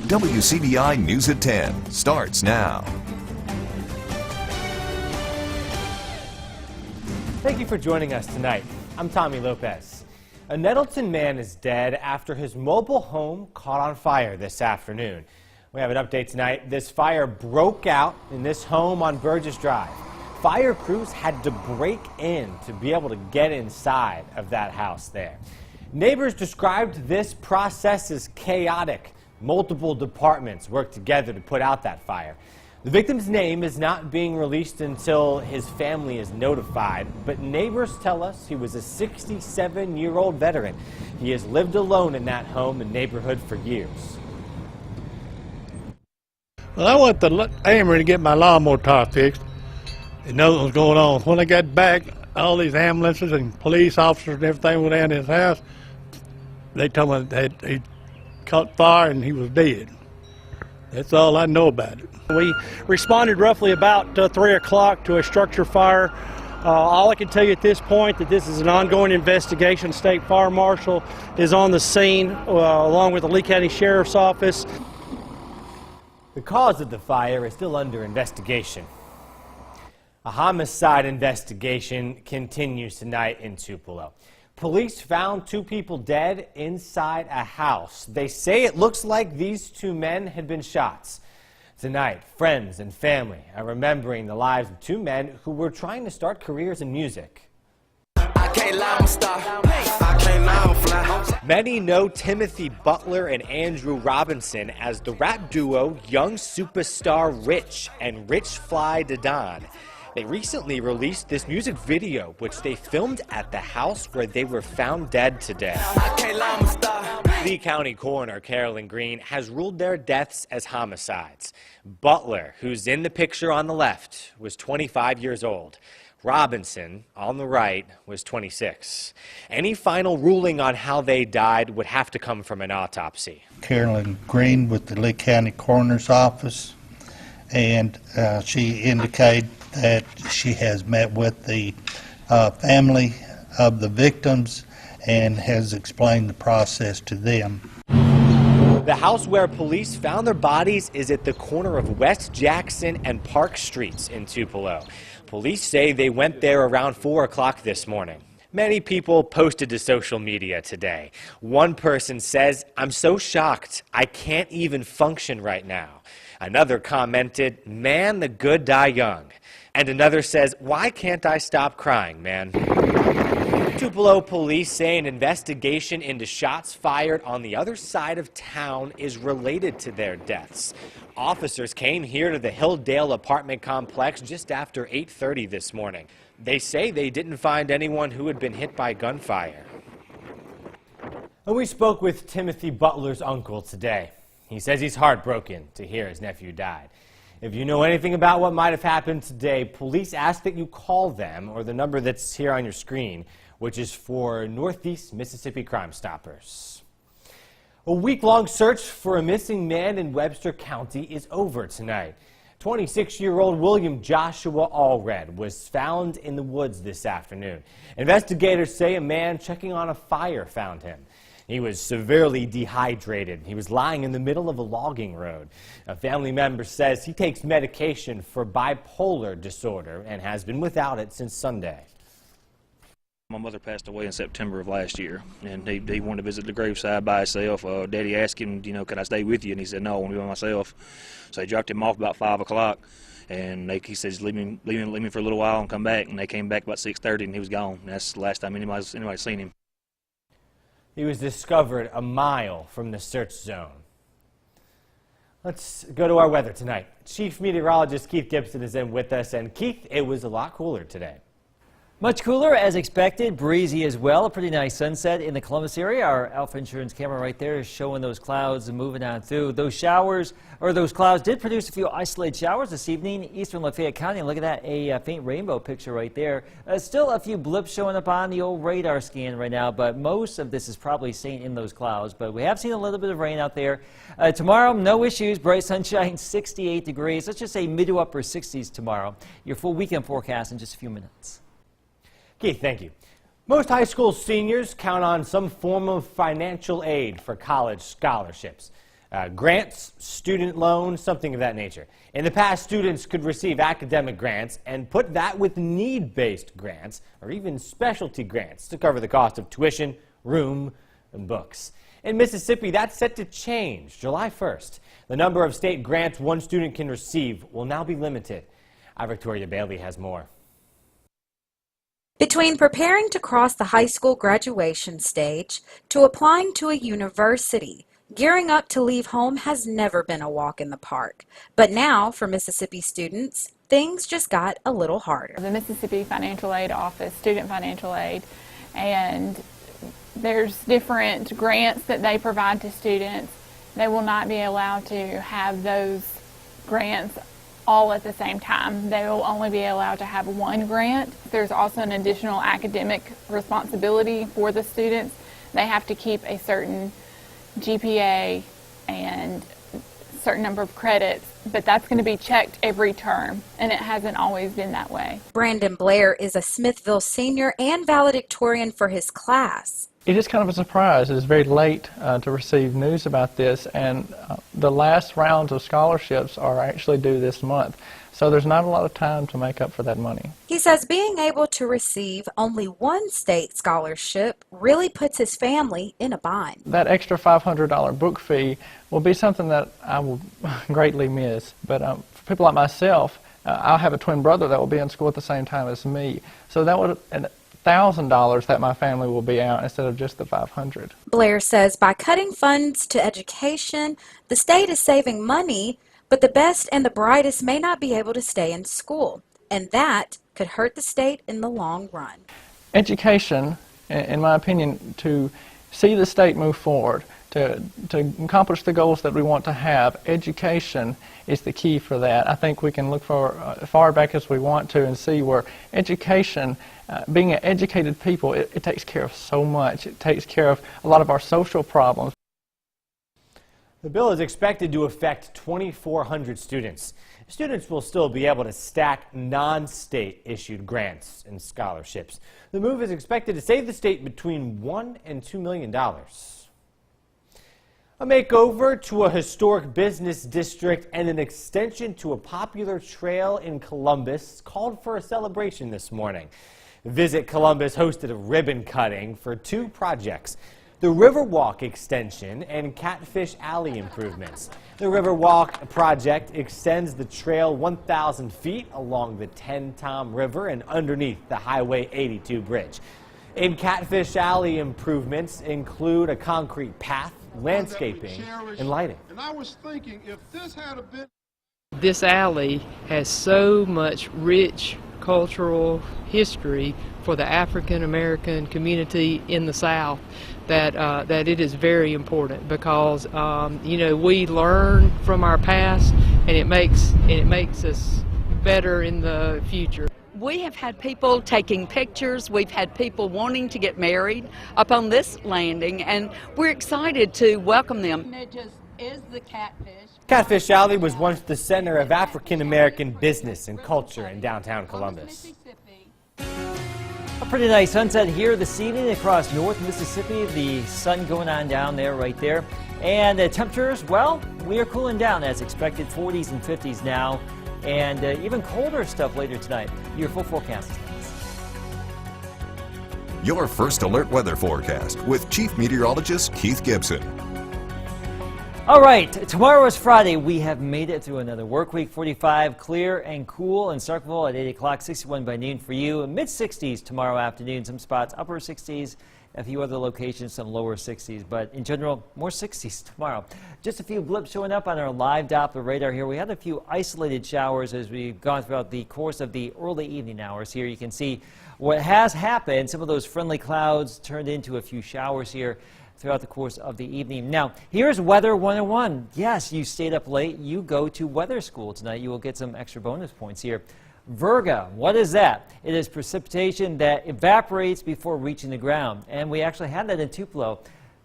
WCBI News at 10 starts now. Thank you for joining us tonight. I'm Tommy Lopez. A Nettleton man is dead after his mobile home caught on fire this afternoon. We have an update tonight. This fire broke out in this home on Burgess Drive. Fire crews had to break in to be able to get inside of that house there. Neighbors described this process as chaotic. Multiple departments worked together to put out that fire. The victim's name is not being released until his family is notified, but neighbors tell us he was a 67-year-old veteran. He has lived alone in that home and neighborhood for years. Well, I went to Amory to get my lawnmower tire fixed, and nothing was going on. When I got back, all these ambulances and police officers and everything went down his house. They told me that he caught fire and he was dead. That's all I know about it. We responded roughly about 3 o'clock to a structure fire. All I can tell you at this point that this is an ongoing investigation. State Fire Marshal is on the scene along with the Lee County Sheriff's Office. The cause of the fire is still under investigation. A homicide investigation continues tonight in Tupelo. Police found 2 people dead inside a house. They say it looks like these 2 men had been shot. Tonight, friends and family are remembering the lives of 2 men who were trying to start careers in music. Many know Timothy Butler and Andrew Robinson as the rap duo Young Superstar Rich and Rich Fly DeDon. They recently released this music video, which they filmed at the house where they were found dead today. Lee County Coroner Carolyn Green has ruled their deaths as homicides. Butler, who's in the picture on the left, was 25 years old. Robinson, on the right, was 26. Any final ruling on how they died would have to come from an autopsy. Carolyn Green with the Lee County Coroner's Office, and she indicated that she has met with the family of the victims and has explained the process to them. The house where police found their bodies is at the corner of West Jackson and Park Streets in Tupelo. Police say they went there around 4 o'clock this morning. Many people posted to social media today. One person says, "I'm so shocked, I can't even function right now." Another commented, "Man, the good die young." And another says, "Why can't I stop crying, man?" Tupelo police say an investigation into shots fired on the other side of town is related to their deaths. Officers came here to the Hilldale apartment complex just after 8:30 this morning. They say they didn't find anyone who had been hit by gunfire. And we spoke with Timothy Butler's uncle today. He says he's heartbroken to hear his nephew died. If you know anything about what might have happened today, police ask that you call them or the number that's here on your screen, which is for Northeast Mississippi Crime Stoppers. A week-long search for a missing man in Webster County is over tonight. 26-year-old William Joshua Allred was found in the woods this afternoon. Investigators say a man checking on a fire found him. He was severely dehydrated. He was lying in the middle of a logging road. A family member says he takes medication for bipolar disorder and has been without it since Sunday. My mother passed away in September of last year, and he wanted to visit the graveside by himself. Daddy asked him, can I stay with you? And he said, no, I want to be by myself. So they dropped him off about 5 o'clock, and he says, leave me for a little while and come back. And they came back about 6:30, and he was gone. And that's the last time anybody's seen him. He was discovered a mile from the search zone. Let's go to our weather tonight. Chief Meteorologist Keith Gibson is in with us. And Keith, it was a lot cooler today. Much cooler as expected, breezy as well. A pretty nice sunset in the Columbus area. Our Alpha Insurance camera right there is showing those clouds moving on through. Those showers, or those clouds, did produce a few isolated showers this evening. Eastern Lafayette County, look at that, a faint rainbow picture right there. Still a few blips showing up on the old radar scan right now, but most of this is probably staying in those clouds. But we have seen a little bit of rain out there. Tomorrow, no issues, bright sunshine, 68 degrees. Let's just say mid to upper 60s tomorrow. Your full weekend forecast in just a few minutes. Keith, thank you. Most high school seniors count on some form of financial aid for college scholarships. Grants, student loans, something of that nature. In the past, students could receive academic grants and put that with need-based grants or even specialty grants to cover the cost of tuition, room, and books. In Mississippi, that's set to change July 1st. The number of state grants one student can receive will now be limited. Our Victoria Bailey has more. Between preparing to cross the high school graduation stage to applying to a university, gearing up to leave home has never been a walk in the park. But now, for Mississippi students, things just got a little harder. The Mississippi Financial Aid Office, Student Financial Aid, and there's different grants that they provide to students. They will not be allowed to have those grants all at the same time. They will only be allowed to have one grant. There's also an additional academic responsibility for the students. They have to keep a certain GPA and certain number of credits, but that's going to be checked every term, and it hasn't always been that way. Brandon Blair is a Smithville senior and valedictorian for his class. It is kind of a surprise. It is very late to receive news about this, and the last rounds of scholarships are actually due this month. So there's not a lot of time to make up for that money. He says being able to receive only one state scholarship really puts his family in a bind. That extra $500 book fee will be something that I will greatly miss. But for people like myself, I'll have a twin brother that will be in school at the same time as me. So that would $1,000 that my family will be out instead of just the $500. Blair says by cutting funds to education, the state is saving money, but the best and the brightest may not be able to stay in school, and that could hurt the state in the long run. Education, in my opinion, to see the state move forward, to accomplish the goals that we want to have, education is the key for that. I think we can look for far back as we want to and see where education, being an educated people, it takes care of so much. It takes care of a lot of our social problems. The bill is expected to affect 2,400 students. Students will still be able to stack non-state issued grants and scholarships. The move is expected to save the state between $1 and $2 million. A makeover to a historic business district and an extension to a popular trail in Columbus called for a celebration this morning. Visit Columbus hosted a ribbon cutting for two projects: the Riverwalk extension and Catfish Alley improvements. The Riverwalk project extends the trail 1,000 feet along the Tenn-Tom River and underneath the Highway 82 bridge. In Catfish Alley, improvements include a concrete path, landscaping, and lighting. And I was thinking, if this had been... This alley has so much rich cultural history for the African American community in the South that it is very important, because you know, we learn from our past, and it makes us better in the future. We have had people taking pictures, we've had people wanting to get married up on this landing, and we're excited to welcome them. It just is the Catfish. Catfish Alley was once the center of African American business and culture in downtown Columbus. A pretty nice sunset here this evening across North Mississippi. The sun going on down there, right there. And the temperatures, well, we are cooling down as expected. 40s and 50s now. And even colder stuff later tonight. Your full forecast is next. Your first alert weather forecast with Chief Meteorologist Keith Gibson. All right, tomorrow is Friday. We have made it through another work week. 45 clear and cool in Starkville at 8 o'clock, 61 by noon for you. Mid-60s tomorrow afternoon, some spots upper 60s, a few other locations, some lower 60s. But in general, more 60s tomorrow. Just a few blips showing up on our live Doppler radar here. We had a few isolated showers as we've gone throughout the course of the early evening hours here. You can see what has happened. Some of those friendly clouds turned into a few showers here throughout the course of the evening. Now, here's Weather 101. Yes, you stayed up late. You go to weather school tonight. You will get some extra bonus points here. Virga, what is that? It is precipitation that evaporates before reaching the ground. And we actually had that in Tupelo.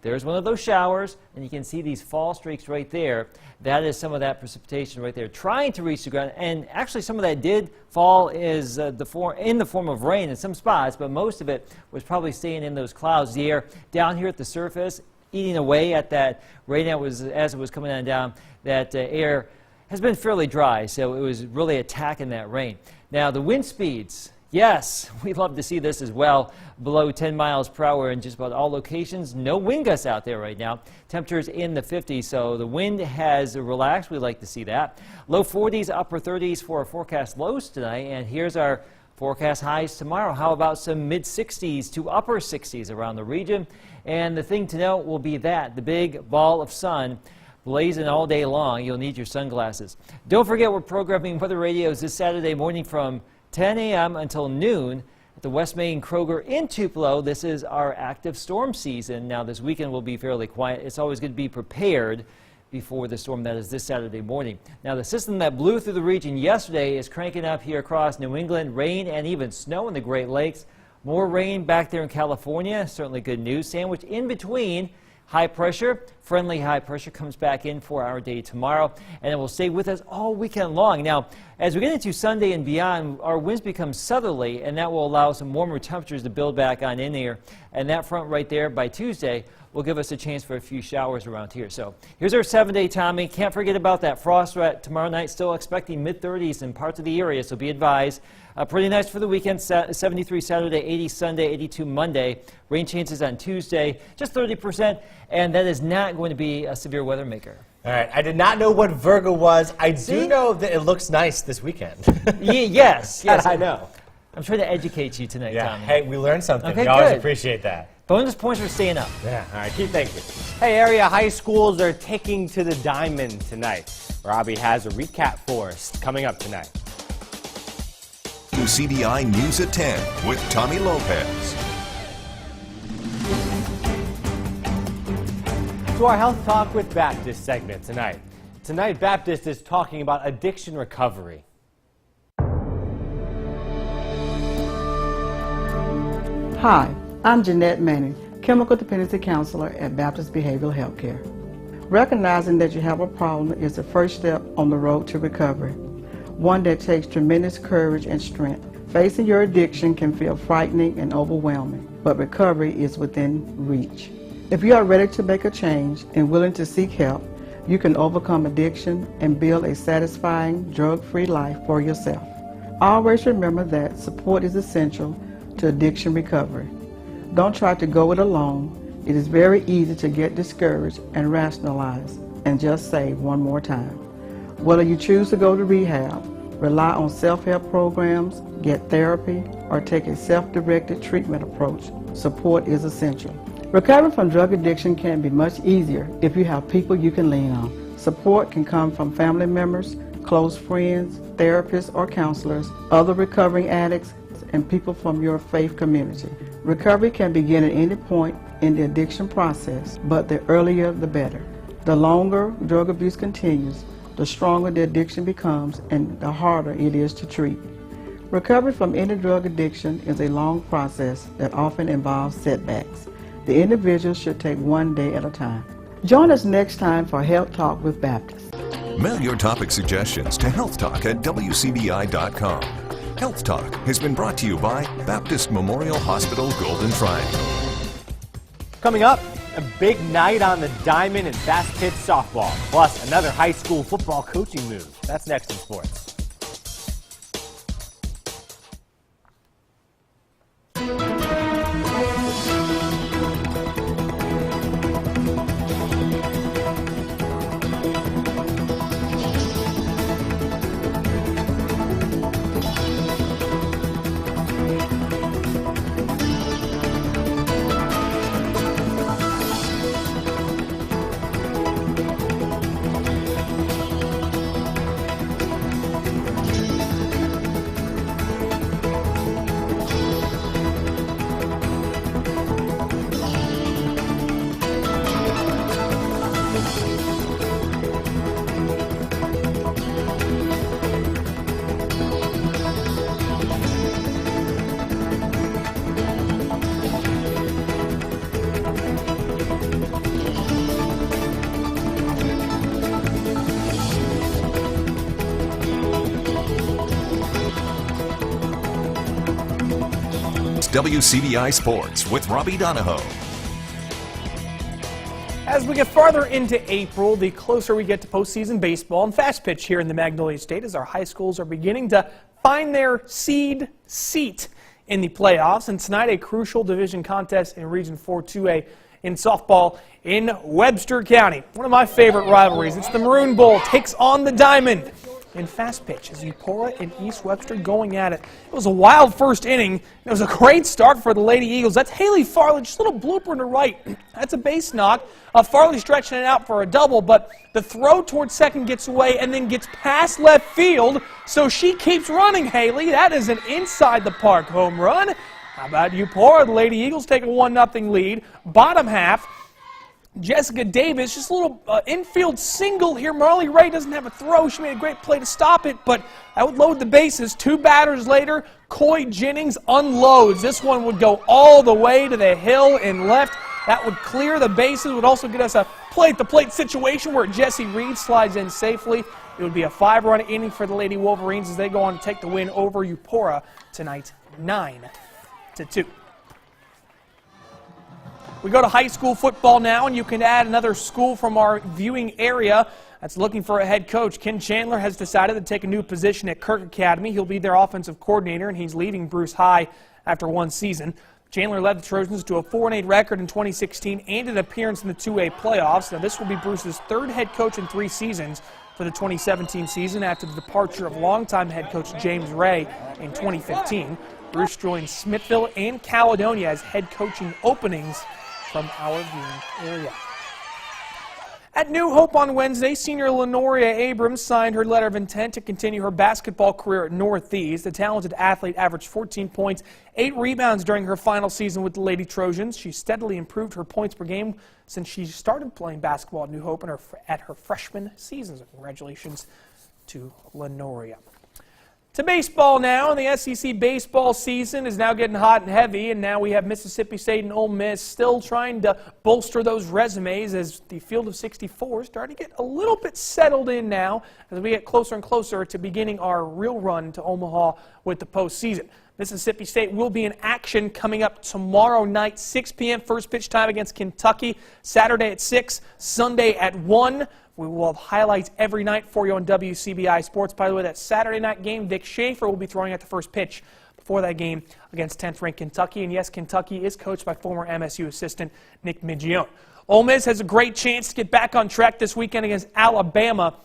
There's one of those showers, and you can see these fall streaks right there. That is some of that precipitation right there trying to reach the ground. And actually some of that did fall is in the form of rain in some spots, but most of it was probably staying in those clouds. The air down here at the surface eating away at that rain as it was coming on down. That air has been fairly dry, so it was really attacking that rain. Now the wind speeds, yes, we'd love to see this as well, below 10 miles per hour in just about all locations. No wind gusts out there right now. Temperatures in the 50s, so the wind has relaxed. We'd like to see that. Low 40s, upper 30s for our forecast lows tonight, and here's our forecast highs tomorrow. How about some mid 60s to upper 60s around the region? And the thing to note will be that the big ball of sun blazing all day long. You'll need your sunglasses. Don't forget, we're programming weather radios this Saturday morning from 10 a.m. until noon at the West Main Kroger in Tupelo. This is our active storm season. Now this weekend will be fairly quiet. It's always good to be prepared before the storm that is this Saturday morning. Now the system that blew through the region yesterday is cranking up here across New England. Rain and even snow in the Great Lakes. More rain back there in California. Certainly good news. Sandwiched in between high pressure, friendly high pressure comes back in for our day tomorrow, and it will stay with us all weekend long. Now, as we get into Sunday and beyond, our winds become southerly, and that will allow some warmer temperatures to build back on in here. And that front right there by Tuesday will give us a chance for a few showers around here. So here's our 7-day Tommy. Can't forget about that frost threat tomorrow night. Still expecting mid-30s in parts of the area, so be advised. Pretty nice for the weekend. 73 Saturday, 80 Sunday, 82 Monday. Rain chances on Tuesday, just 30%, and that is not going to be a severe weather maker. All right, I did not know what Virgo was. I See? do know that it looks nice this weekend. Yes. I know. I'm trying to educate you tonight, Yeah, Tommy. hey, we learned something. Okay, We always good. appreciate that. Bonus points for staying up. Yeah, all right, keep thinking. Hey, area high schools are taking to the diamond tonight. Robbie has a recap for us coming up tonight. WCBI News at 10 with Tommy Lopez. To our Health Talk with Baptist segment tonight. Tonight, Baptist is talking about addiction recovery. Hi, I'm Jeanette Manning, Chemical Dependency Counselor at Baptist Behavioral Healthcare. Recognizing that you have a problem is the first step on the road to recovery, one that takes tremendous courage and strength. Facing your addiction can feel frightening and overwhelming, but recovery is within reach. If you are ready to make a change and willing to seek help, you can overcome addiction and build a satisfying, drug-free life for yourself. Always remember that support is essential to addiction recovery. Don't try to go it alone. It is very easy to get discouraged and rationalize and just say one more time. Whether you choose to go to rehab, rely on self-help programs, get therapy, or take a self-directed treatment approach, support is essential. Recovering from drug addiction can be much easier if you have people you can lean on. Support can come from family members, close friends, therapists or counselors, other recovering addicts, and people from your faith community. Recovery can begin at any point in the addiction process, but the earlier the better. The longer drug abuse continues, the stronger the addiction becomes and the harder it is to treat. Recovery from any drug addiction is a long process that often involves setbacks. The individual should take one day at a time. Join us next time for Health Talk with Baptist. Mail your topic suggestions to healthtalk@wcbi.com. Health Talk has been brought to you by Baptist Memorial Hospital Golden Triangle. Coming up, a big night on the diamond and fast pitch softball, plus another high school football coaching move. That's next in sports. WCBI Sports with Robbie Donahoe. As we get farther into April, the closer we get to postseason baseball and fast pitch here in the Magnolia State as our high schools are beginning to find their seed seat in the playoffs. And tonight, a crucial division contest in Region 4-2A in softball in Webster County. One of my favorite rivalries. It's the Maroon Bowl takes on the Diamond in fast pitch as Eupora and East Webster going at it. It was a wild first inning. It was a great start for the Lady Eagles. That's Haley Farley, just a little blooper to right. That's a base knock. Farley stretching it out for a double, but the throw towards second gets away and then gets past left field, so she keeps running, Haley. That is an inside the park home run. How about Eupora? The Lady Eagles take a 1-0 lead. Bottom half, Jessica Davis, just a little infield single here. Marley Ray doesn't have a throw. She made a great play to stop it, but that would load the bases. 2 batters later, Coy Jennings unloads. This one would go all the way to the hill and left. That would clear the bases, would also get us a plate-to-plate situation where Jesse Reed slides in safely. It would be a 5-run inning for the Lady Wolverines as they go on to take the win over Eupora tonight, 9-2. We go to high school football now, and you can add another school from our viewing area that's looking for a head coach. Ken Chandler has decided to take a new position at Kirk Academy. He'll be their offensive coordinator, and he's leaving Bruce High after 1 season. Chandler led the Trojans to a 4-8 record in 2016 and an appearance in the 2A playoffs. Now, this will be Bruce's 3rd head coach in 3 seasons for the 2017 season after the departure of longtime head coach James Ray in 2015. Bruce joined Smithville and Caledonia as head coaching openings from our viewing area. At New Hope on Wednesday, senior Lenoria Abrams signed her letter of intent to continue her basketball career at Northeast. The talented athlete averaged 14 points, 8 rebounds during her final season with the Lady Trojans. She steadily improved her points per game since she started playing basketball at New Hope at her freshman season. So congratulations to Lenoria. To baseball now, and the SEC baseball season is now getting hot and heavy, and now we have Mississippi State and Ole Miss still trying to bolster those resumes as the field of 64 is starting to get a little bit settled in now as we get closer and closer to beginning our real run to Omaha with the postseason. Mississippi State will be in action coming up tomorrow night, 6 p.m. first pitch time against Kentucky, Saturday at 6, Sunday at 1. We will have highlights every night for you on WCBI Sports. By the way, that Saturday night game, Vic Schaefer will be throwing at the first pitch before that game against 10th-ranked Kentucky. And yes, Kentucky is coached by former MSU assistant Nick Migione. Ole Miss has a great chance to get back on track this weekend against Alabama.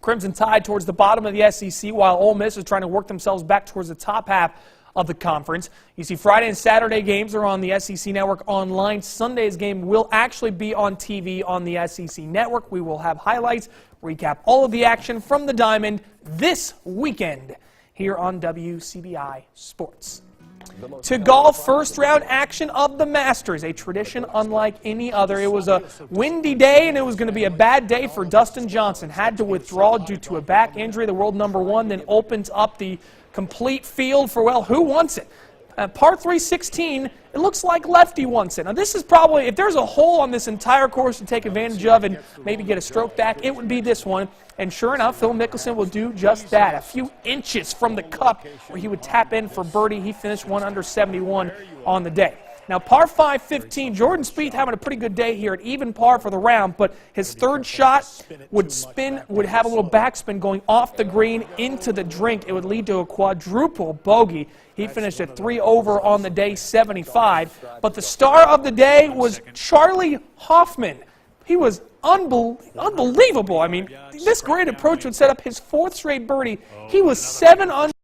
Crimson Tide towards the bottom of the SEC, while Ole Miss is trying to work themselves back towards the top half of the conference. You see, Friday and Saturday games are on the SEC Network online. Sunday's game will actually be on TV on the SEC Network. We will have highlights, recap all of the action from the Diamond this weekend here on WCBI Sports. To golf, first round action of the Masters, a tradition unlike any other. It was a windy day, and it was going to be a bad day for Dustin Johnson. Had to withdraw due to a back injury. The world #1 then opens up the complete field for, well, who wants it? Par 3 16, it looks like lefty wants it. Now, this is probably, if there's a hole on this entire course to take advantage of and maybe get a stroke back, it would be this one. And sure enough, Phil Mickelson will do just that. A few inches from the cup where he would tap in for birdie. He finished 1 under 71 on the day. Now, par 5 15, Jordan Spieth having a pretty good day here at even par for the round, but his 3rd shot would have a little backspin going off the green into the drink. It would lead to a quadruple bogey. He finished at 3 over on the day, 75. But the star of the day was Charlie Hoffman. He was unbelievable. I mean, this great approach would set up his 4th straight birdie. He was 7 under.